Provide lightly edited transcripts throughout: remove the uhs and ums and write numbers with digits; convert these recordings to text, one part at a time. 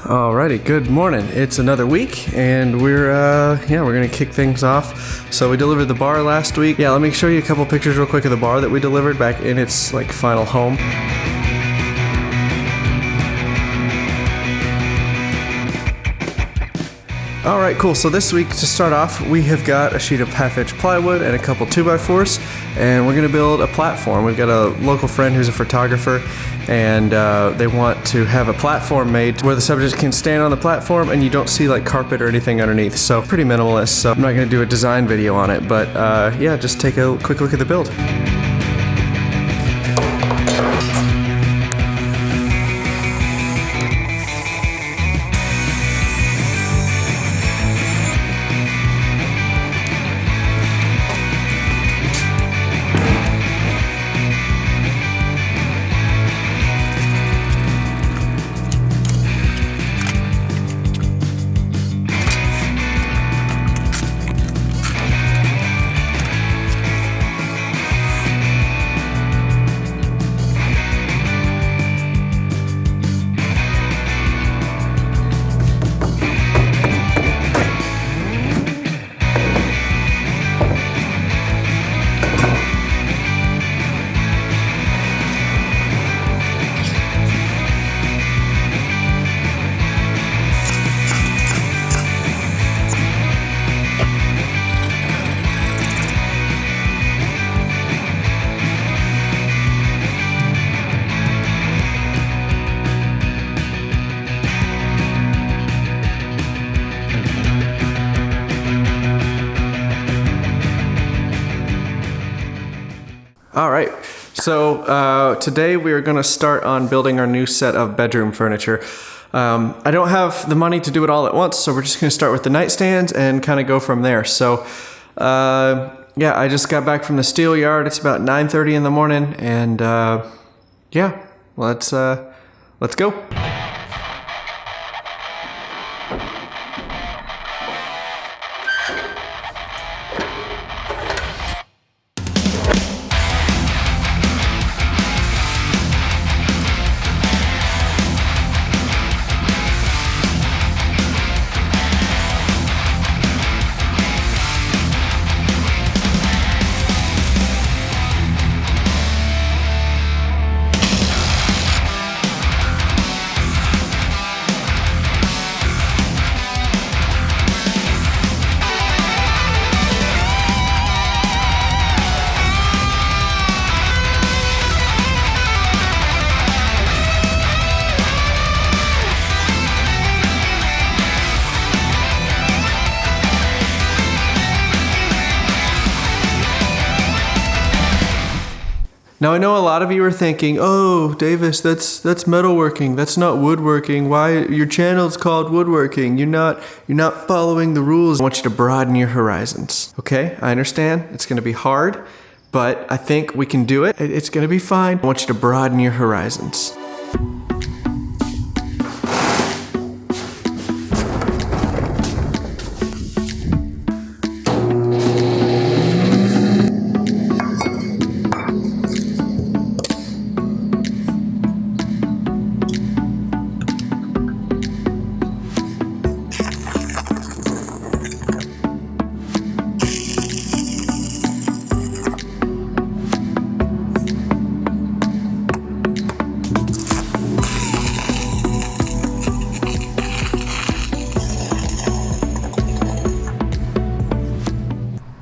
Alrighty, good morning. It's another week, and we're gonna kick things off. So we delivered the bar last week. Yeah, let me show you a couple pictures real quick of the bar that we delivered back in its final home. Alright, cool. So this week, to start off, we have got a sheet of half-inch plywood and a couple 2x4s, and we're going to build a platform. We've got a local friend who's a photographer, and they want to have a platform made where the subject can stand on the platform and you don't see like carpet or anything underneath. So pretty minimalist, so I'm not going to do a design video on it, but yeah, just take a quick look at the build. Alright, so today we are going to start on building our new set of bedroom furniture. I don't have the money to do it all at once, so we're just going to start with the nightstands and kind of go from there. So yeah, I just got back from the steel yard. It's about 9:30 in the morning, and yeah, let's go. Now I know a lot of you are thinking, "Oh, Davis, that's metalworking. That's not woodworking. Why your channel's called Woodworking? You're not following the rules." I want you to broaden your horizons. Okay? I understand. It's going to be hard, but I think we can do it. It's going to be fine. I want you to broaden your horizons.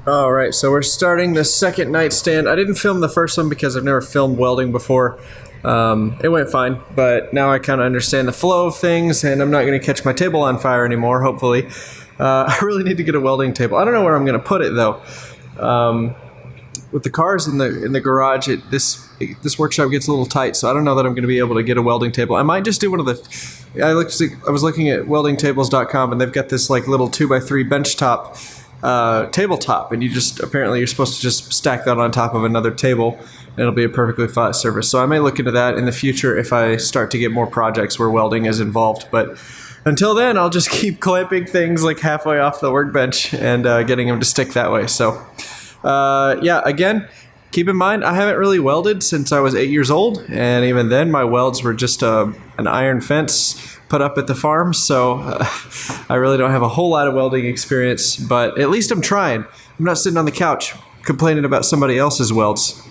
Alright, so we're starting the second nightstand. I didn't film the first one because I've never filmed welding before. It went fine, but now I kind of understand the flow of things, and I'm not going to catch my table on fire anymore, hopefully. I really need to get a welding table. I don't know where I'm going to put it, though. With the cars in the garage, this workshop gets a little tight, so I don't know that I'm going to be able to get a welding table. I might just do one of the... I was looking at weldingtables.com, and they've got this like little 2x3 benchtop tabletop, and you're supposed to just stack that on top of another table, and it'll be a perfectly flat surface. So I may look into that in the future if I start to get more projects where welding is involved, but until then I'll just keep clamping things like halfway off the workbench and getting them to stick that way. So yeah, again, Keep in mind, I haven't really welded since I was 8 years old, and even then my welds were just an iron fence put up at the farm, so I really don't have a whole lot of welding experience, but at least I'm trying. I'm not sitting on the couch complaining about somebody else's welds.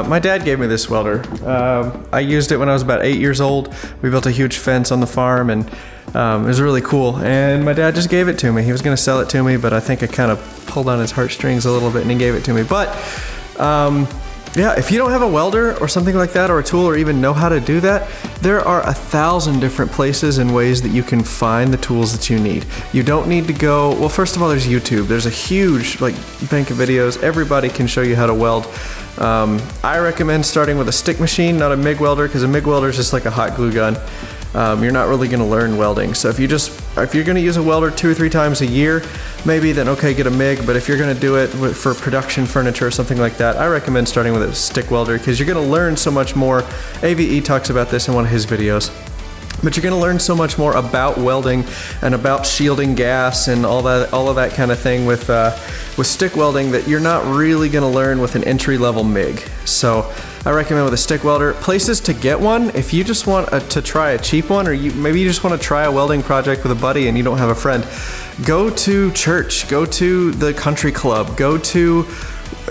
My dad gave me this welder. I used it when I was about 8 years old. We built a huge fence on the farm, and it was really cool. And my dad just gave it to me. He was going to sell it to me, but I think I kind of pulled on his heartstrings a little bit, and he gave it to me. But yeah, if you don't have a welder or something like that, or a tool, or even know how to do that, there are 1,000 different places and ways that you can find the tools that you need. You don't need to go, well, first of all, there's YouTube. There's a huge bank of videos. Everybody can show you how to weld. I recommend starting with a stick machine, not a MIG welder, because a MIG welder is just like a hot glue gun. You're not really going to learn welding. So if you're going to use a welder 2 or 3 times a year, maybe then okay, get a MIG. But if you're going to do it for production furniture or something like that, I recommend starting with a stick welder, because you're going to learn so much more. AVE talks about this in one of his videos. But you're going to learn so much more about welding and about shielding gas and all of that kind of thing with stick welding that you're not really going to learn with an entry-level MIG. So I recommend with a stick welder. Places to get one, if you just want to try a cheap one, or maybe you just want to try a welding project with a buddy and you don't have a friend, go to church, go to the country club, go to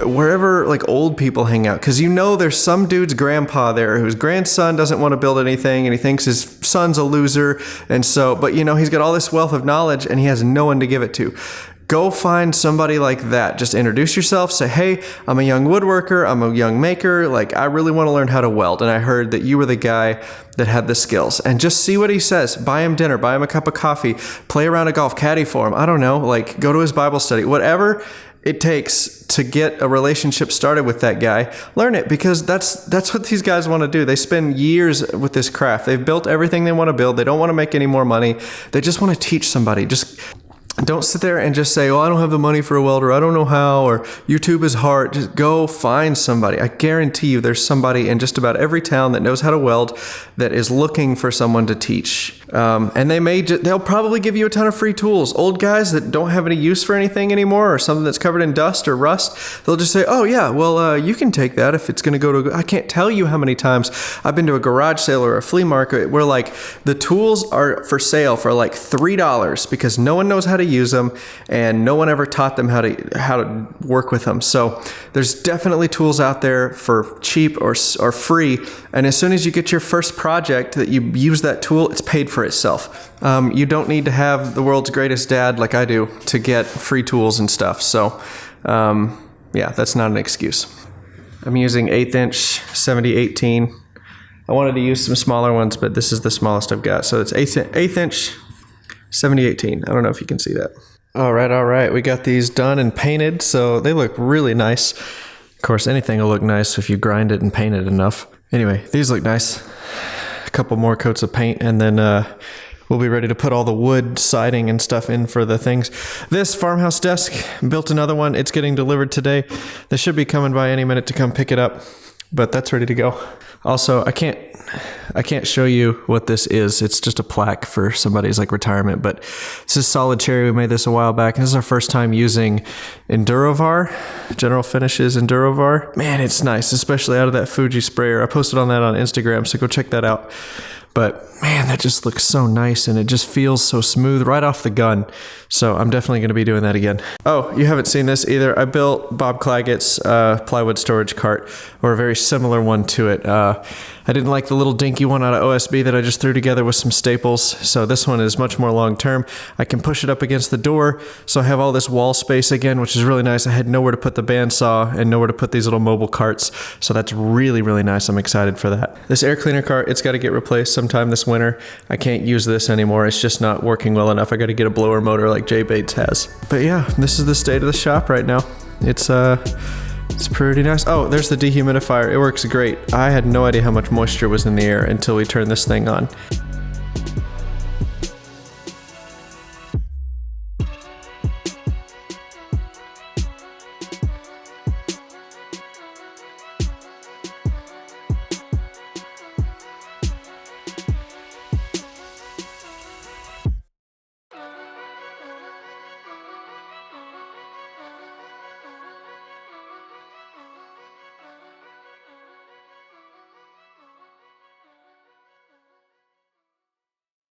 wherever old people hang out, because there's some dude's grandpa there whose grandson doesn't want to build anything and he thinks his son's a loser, and so but he's got all this wealth of knowledge and he has no one to give it to. Go find somebody like that. Just introduce yourself. Say, hey, I'm a young woodworker. I'm a young maker. I really want to learn how to weld. And I heard that you were the guy that had the skills. And just see what he says. Buy him dinner. Buy him a cup of coffee. Play around a golf caddy for him. I don't know. Go to his Bible study. Whatever it takes to get a relationship started with that guy, learn it, because that's what these guys want to do. They spend years with this craft. They've built everything they want to build. They don't want to make any more money. They just want to teach somebody. Just don't sit there and just say, oh, I don't have the money for a welder. I don't know how, or YouTube is hard. Just go find somebody. I guarantee you there's somebody in just about every town that knows how to weld that is looking for someone to teach. And they'll probably give you a ton of free tools. Old guys that don't have any use for anything anymore, or something that's covered in dust or rust, they'll just say, oh yeah, well, you can take that if it's going to go to, I can't tell you how many times I've been to a garage sale or a flea market where the tools are for sale for $3 because no one knows how to use them and no one ever taught them how to work with them. So there's definitely tools out there for cheap or free. And as soon as you get your first project that you use that tool, it's paid for itself. You don't need to have the world's greatest dad like I do to get free tools and stuff. So yeah, that's not an excuse. I'm using 1/8 inch 7018. I wanted to use some smaller ones, but this is the smallest I've got. So it's 1/8 inch 7018. I don't know if you can see that. All right. We got these done and painted, so they look really nice. Of course, anything will look nice if you grind it and paint it enough. Anyway, these look nice. A couple more coats of paint, and then we'll be ready to put all the wood siding and stuff in for the things. This farmhouse desk, built another one. It's getting delivered today. They should be coming by any minute to come pick it up, but that's ready to go. Also, I can't show you what this is. It's just a plaque for somebody's like retirement, but this is solid cherry. We made this a while back. This is our first time using Endurovar, General Finishes Endurovar. Man, it's nice, especially out of that Fuji sprayer. I posted on that on Instagram, so go check that out. But man, that just looks so nice and it just feels so smooth right off the gun. So I'm definitely going to be doing that again. Oh, you haven't seen this either. I built Bob Claggett's plywood storage cart, or a very similar one to it. I didn't like the little dinky one out of OSB that I just threw together with some staples. So this one is much more long term. I can push it up against the door. So I have all this wall space again, which is really nice. I had nowhere to put the bandsaw and nowhere to put these little mobile carts. So that's really, really nice. I'm excited for that. This air cleaner cart, it's got to get replaced sometime this winter. I can't use this anymore. It's just not working well enough. I got to get a blower motor like Jay Bates has. But yeah, this is the state of the shop right now. It's pretty nice. Oh, there's the dehumidifier. It works great. I had no idea how much moisture was in the air until we turned this thing on.